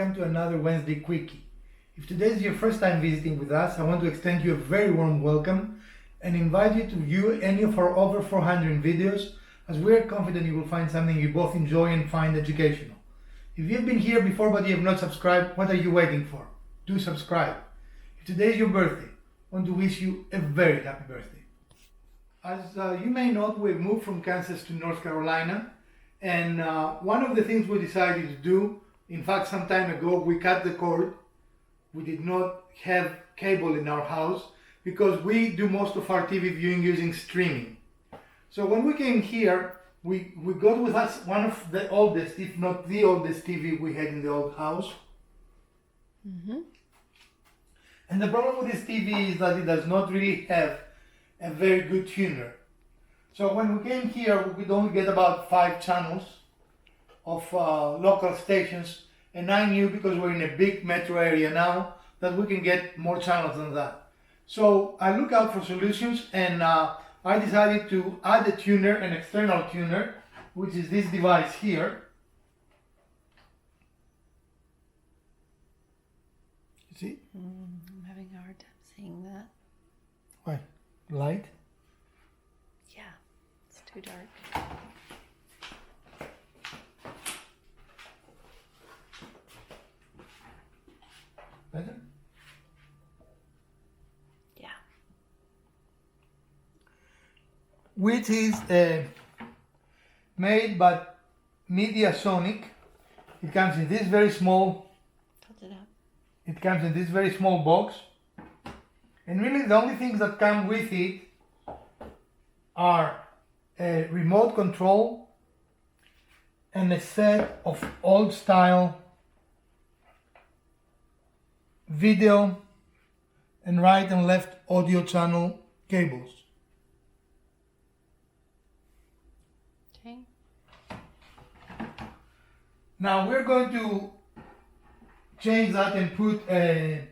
welcome to another Wednesday Quickie. If today is your first time visiting with us, I want to extend you a very warm welcome and invite you to view any of our over 400 videos, as we are confident you will find something you both enjoy and find educational. If you've been here before but you have not subscribed, what are you waiting for? Do subscribe. If today is your birthday, I want to wish you a very happy birthday. As you may know, we've moved from Kansas to North Carolina, and one of the things we decided to do, in fact some time ago, we cut the cord. We did not have cable in our house because we do most of our TV viewing using streaming. So when we came here, we got with us one of the oldest, if not the oldest TV we had in the old house. And the problem with this TV is that it does not really have a very good tuner. So when we came here, we could only get about 5 channels of local stations, and I knew, because we're in a big metro area now, that we can get more channels than that. So I looked out for solutions, and I decided to add a tuner, an external tuner, which is this device here. You see? I'm having a hard time seeing that. Why? Light? Yeah, it's too dark. Better? Yeah. Which is made by Mediasonic. It comes in this very small. Tilt it up. It comes in this very small box, and really the only things that come with it are a remote control and a set of old style video and right and left audio channel cables. Okay. Now we're going to change that and put an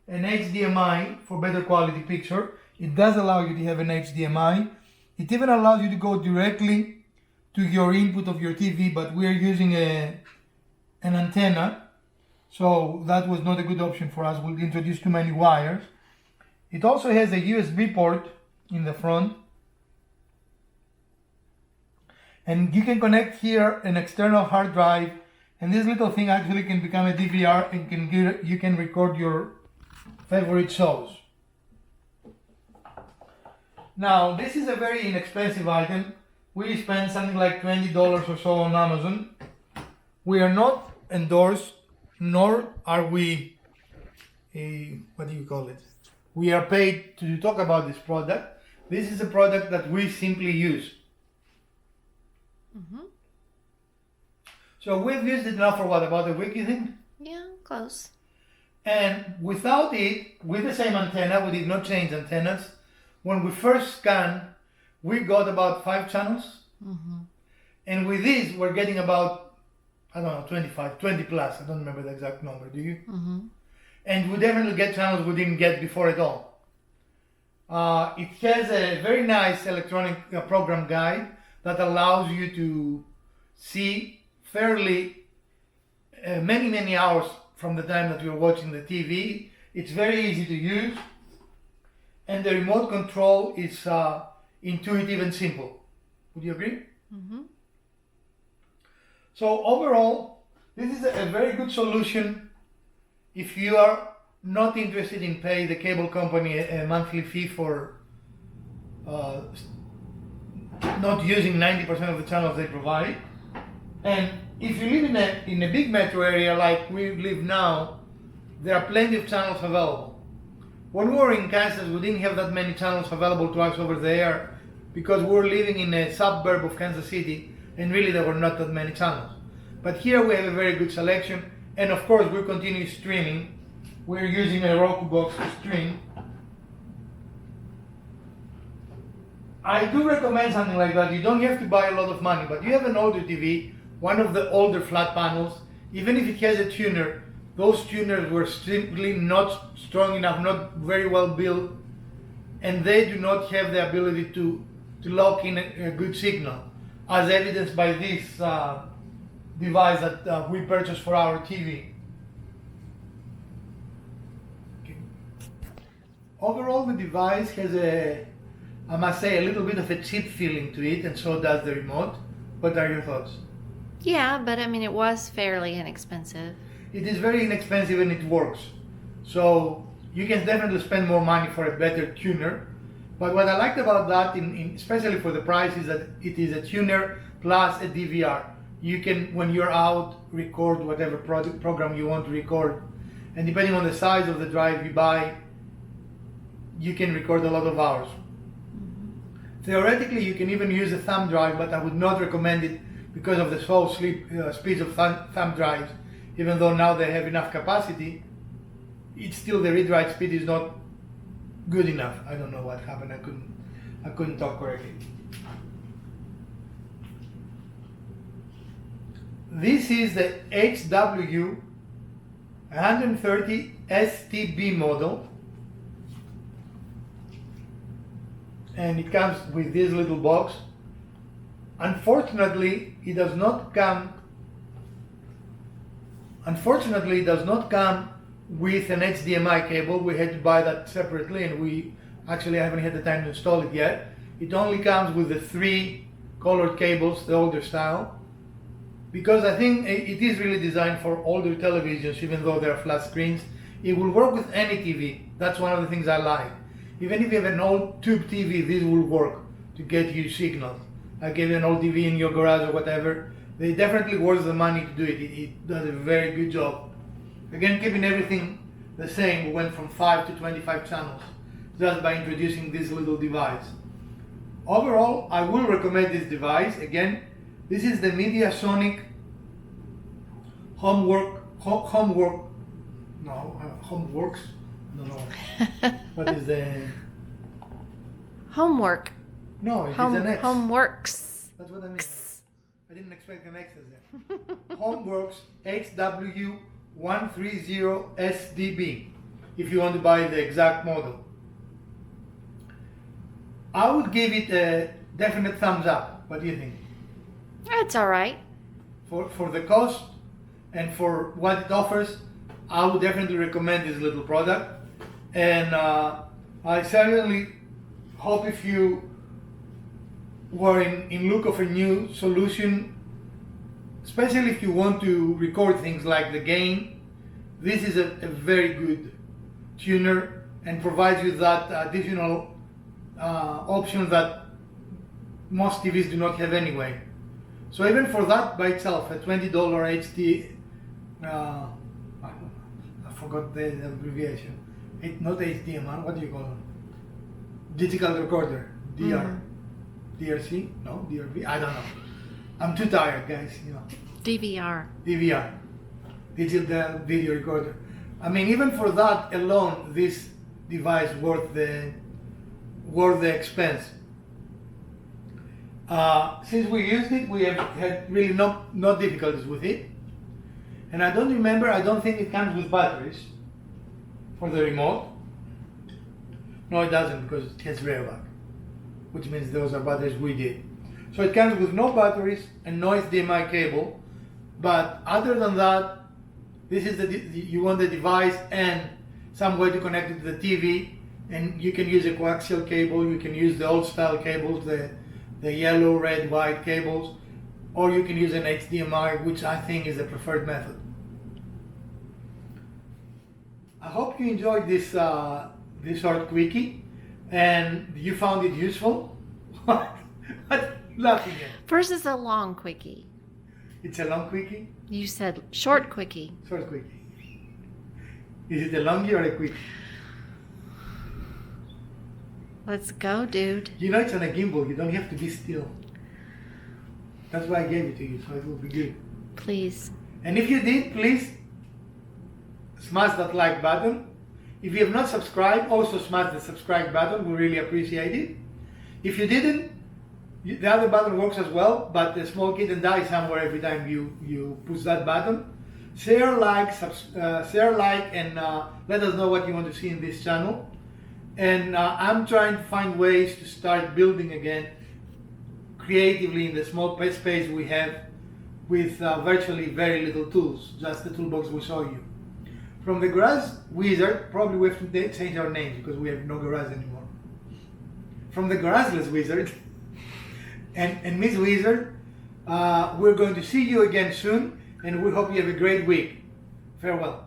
HDMI for better quality picture. It does allow you to have an HDMI. It even allows you to go directly to your input of your TV, but we're using an antenna, so that was not a good option for us. We'll introduce too many wires. It also has a USB port in the front, and you can connect here an external hard drive, and this little thing actually can become a DVR and you can record your favorite shows. Now, this is a very inexpensive item. We spent something like $20 or so on Amazon. We are not endorsed, nor are we, what do you call it? We are paid to talk about this product. This is a product that we simply use. So we've used it now for what, about a week, you think? Yeah, close. And without it, with the same antenna, we did not change antennas. When we first scanned, we got about 5 channels. And with this, we're getting about, I don't know, 25, 20 plus. I don't remember the exact number, do you? And we definitely get channels we didn't get before at all. It has a very nice electronic program guide that allows you to see fairly many hours from the time that you're watching the TV. It's very easy to use, and the remote control is intuitive and simple. Would you agree? So overall, this is a very good solution if you are not interested in paying the cable company a monthly fee for not using 90% of the channels they provide. And if you live in a big metro area like we live now, there are plenty of channels available. When we were in Kansas, we didn't have that many channels available to us over the air because we were living in a suburb of Kansas City, and really there were not that many channels. But here we have a very good selection, and of course we continue streaming. We're using a Roku box to stream. I do recommend something like that. You don't have to buy a lot of money, but you have an older TV, one of the older flat panels, even if it has a tuner, those tuners were simply not strong enough, not very well built, and they do not have the ability to lock in a good signal, as evidenced by this device that we purchased for our TV. Overall, the device has I must say, a little bit of a cheap feeling to it, and so does the remote. What are your thoughts? Yeah, but I mean, it was fairly inexpensive. It is very inexpensive and it works. So you can definitely spend more money for a better tuner. But what I liked about that, especially for the price, is that it is a tuner plus a DVR. You can, when you're out, record whatever program you want to record. And depending on the size of the drive you buy, you can record a lot of hours. Theoretically, you can even use a thumb drive, but I would not recommend it because of the slow speeds of thumb drives. Even though now they have enough capacity, it's still the read-write speed is not good enough. I don't know what happened. I couldn't talk correctly. This is the HW130STB model. And it comes with this little box. Unfortunately, it does not come with an HDMI cable. We had to buy that separately, and we actually haven't had the time to install it yet. It only comes with the 3 colored cables, the older style, because I think it is really designed for older televisions, even though they're flat screens. It will work with any TV. That's one of the things I like. Even if you have an old tube TV, this will work to get you signals. Like if you have an old TV in your garage or whatever, they definitely worth the money to do it. It does a very good job. Again, keeping everything the same, we went from 5 to 25 channels just by introducing this little device. Overall, I will recommend this device. Again, this is the Mediasonic Homeworks. I don't know. What is the... Homework. No, it is an X. Homeworks. That's what I mean. I didn't expect an X there. Homeworks HW130STB, if you want to buy the exact model. I would give it a definite thumbs up. What do you think? That's all right. For the cost and for what it offers, I would definitely recommend this little product. And I certainly hope if you were in look of a new solution, especially if you want to record things like the game, this is a very good tuner and provides you that additional option that most TVs do not have anyway. So even for that by itself, a $20 HD, I forgot the abbreviation. Not HDMI, what do you call it? Digital recorder, DR. DRC? No, DRV? I don't know. I'm too tired, guys, you know. DVR. DVR, digital video recorder. I mean, even for that alone, this device worth the expense. Since we used it, we have had really no difficulties with it. And I don't think it comes with batteries for the remote. No, it doesn't, because it has rear back, which means those are batteries we did. So it comes with no batteries and no HDMI cable. But other than that, this is you want the device and some way to connect it to the TV, and you can use a coaxial cable, you can use the old style cables, the yellow, red, white cables, or you can use an HDMI, which I think is the preferred method. I hope you enjoyed this short quickie and you found it useful. What laughing at? First is a long quickie. It's a long quickie? You said short quickie. Short quickie. Is it a longie or a quickie? Let's go, dude. You know it's on a gimbal, you don't have to be still. That's why I gave it to you, so it will be good. Please. And if you did, please smash that like button. If you have not subscribed, also smash the subscribe button, we really appreciate it. If you didn't, the other button works as well, but the small kitten dies somewhere every time you push that button. Share, like, and let us know what you want to see in this channel. And I'm trying to find ways to start building again creatively in the small space we have with virtually very little tools, just the toolbox we show you. From the Garage Wizard, probably we have to change our names because we have no garage anymore. From the Garageless Wizard and Miss Wizard, we're going to see you again soon, and we hope you have a great week. Farewell.